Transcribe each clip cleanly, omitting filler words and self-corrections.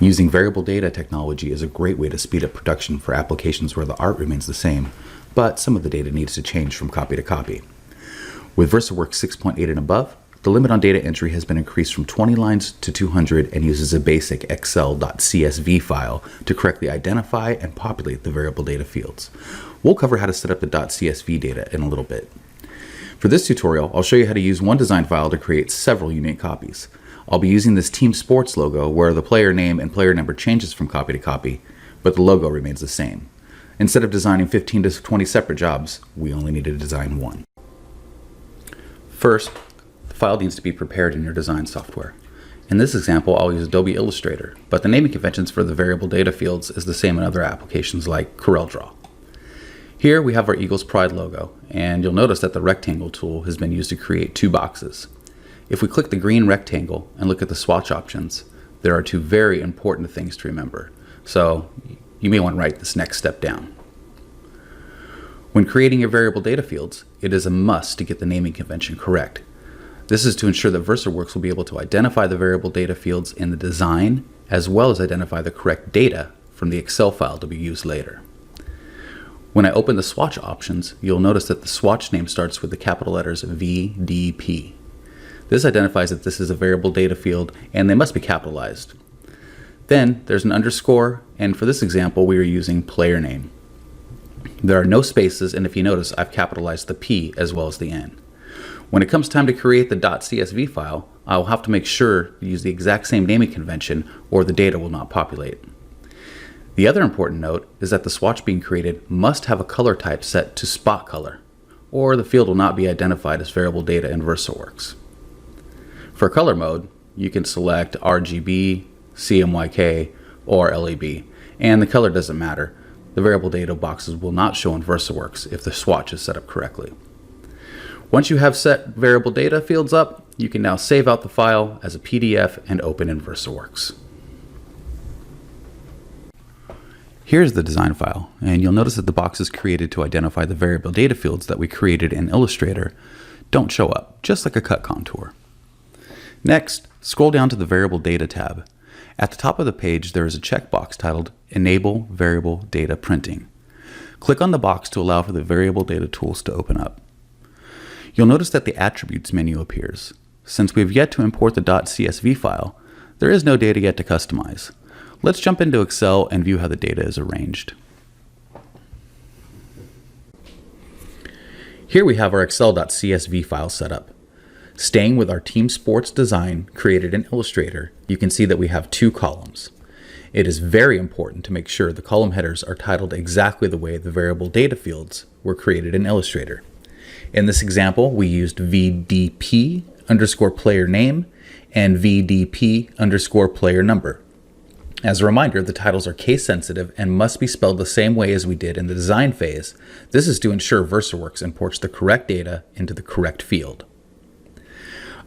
Using variable data technology is a great way to speed up production for applications where the art remains the same, but some of the data needs to change from copy to copy. With Versaworks 6.8 and above, the limit on data entry has been increased from 20 lines to 200 and uses a basic excel.csv file to correctly identify and populate the variable data fields. We'll cover how to set up the .csv data in a little bit. For this tutorial, I'll show you how to use one design file to create several unique copies. I'll be using this Team Sports logo where the player name and player number changes from copy to copy, but the logo remains the same. Instead of designing 15 to 20 separate jobs, we only need to design one. First, the file needs to be prepared in your design software. In this example, I'll use Adobe Illustrator, but the naming conventions for the variable data fields is the same in other applications like CorelDRAW. Here we have our Eagles Pride logo, and you'll notice that the rectangle tool has been used to create two boxes. If we click the green rectangle and look at the swatch options, there are two very important things to remember. So you may want to write this next step down. When creating your variable data fields, it is a must to get the naming convention correct. This is to ensure that Versaworks will be able to identify the variable data fields in the design, as well as identify the correct data from the Excel file to be used later. When I open the swatch options, you'll notice that the swatch name starts with the capital letters VDP. This identifies that this is a variable data field and they must be capitalized. Then there's an underscore, and for this example we are using player name. There are no spaces, and if you notice, I've capitalized the P as well as the N. When it comes time to create the .csv file, I will have to make sure to use the exact same naming convention or the data will not populate. The other important note is that the swatch being created must have a color type set to spot color, or the field will not be identified as variable data in Versaworks. For color mode, you can select RGB, CMYK, or LEB, and the color doesn't matter. The variable data boxes will not show in Versaworks if the swatch is set up correctly. Once you have set variable data fields up, you can now save out the file as a PDF and open in Versaworks. Here's the design file, and you'll notice that the boxes created to identify the variable data fields that we created in Illustrator don't show up, just like a cut contour. Next, scroll down to the Variable Data tab. At the top of the page, there is a checkbox titled Enable Variable Data Printing. Click on the box to allow for the variable data tools to open up. You'll notice that the Attributes menu appears. Since we have yet to import the .csv file, there is no data yet to customize. Let's jump into Excel and view how the data is arranged. Here we have our excel.csv file set up. Staying with our Team Sports design created in Illustrator, you can see that we have two columns. It is very important to make sure the column headers are titled exactly the way the variable data fields were created in Illustrator. In this example, we used VDP underscore player name and VDP underscore player number. As a reminder, the titles are case sensitive and must be spelled the same way as we did in the design phase. This is to ensure Versaworks imports the correct data into the correct field.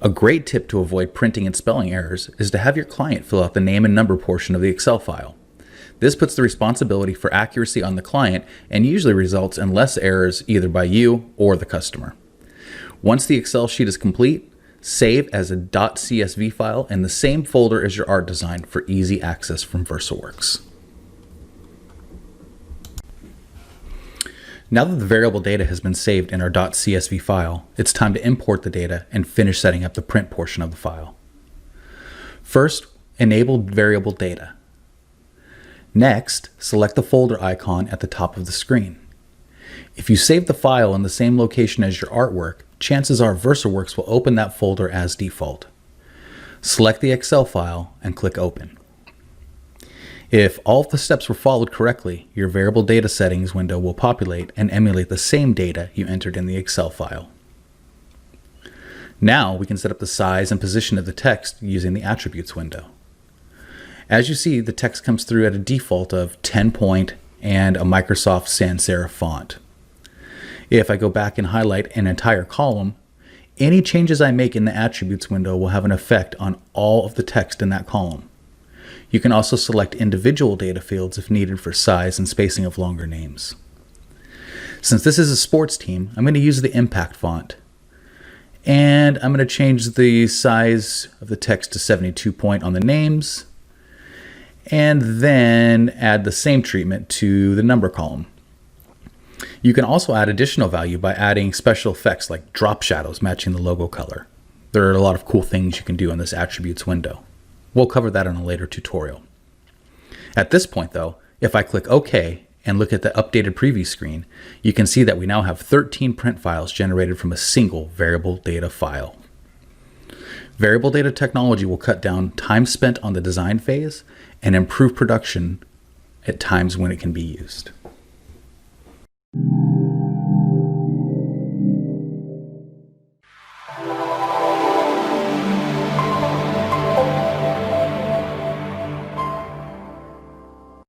A great tip to avoid printing and spelling errors is to have your client fill out the name and number portion of the Excel file. This puts the responsibility for accuracy on the client and usually results in less errors either by you or the customer. Once the Excel sheet is complete, save as a .csv file in the same folder as your art design for easy access from Versaworks. Now that the variable data has been saved in our .csv file, it's time to import the data and finish setting up the print portion of the file. First, enable variable data. Next, select the folder icon at the top of the screen. If you save the file in the same location as your artwork, chances are Versaworks will open that folder as default. Select the Excel file and click Open. If all of the steps were followed correctly, your variable data settings window will populate and emulate the same data you entered in the Excel file. Now we can set up the size and position of the text using the Attributes window. As you see, the text comes through at a default of 10 point and a Microsoft Sans Serif font. If I go back and highlight an entire column, any changes I make in the Attributes window will have an effect on all of the text in that column. You can also select individual data fields if needed for size and spacing of longer names. Since this is a sports team, I'm going to use the Impact font. And I'm going to change the size of the text to 72 point on the names. and then add the same treatment to the number column. You can also add additional value by adding special effects like drop shadows matching the logo color. There are a lot of cool things you can do in this attributes window. We'll cover that in a later tutorial. At this point though, if I click OK and look at the updated preview screen, you can see that we now have 13 print files generated from a single variable data file. Variable data technology will cut down time spent on the design phase and improve production at times when it can be used.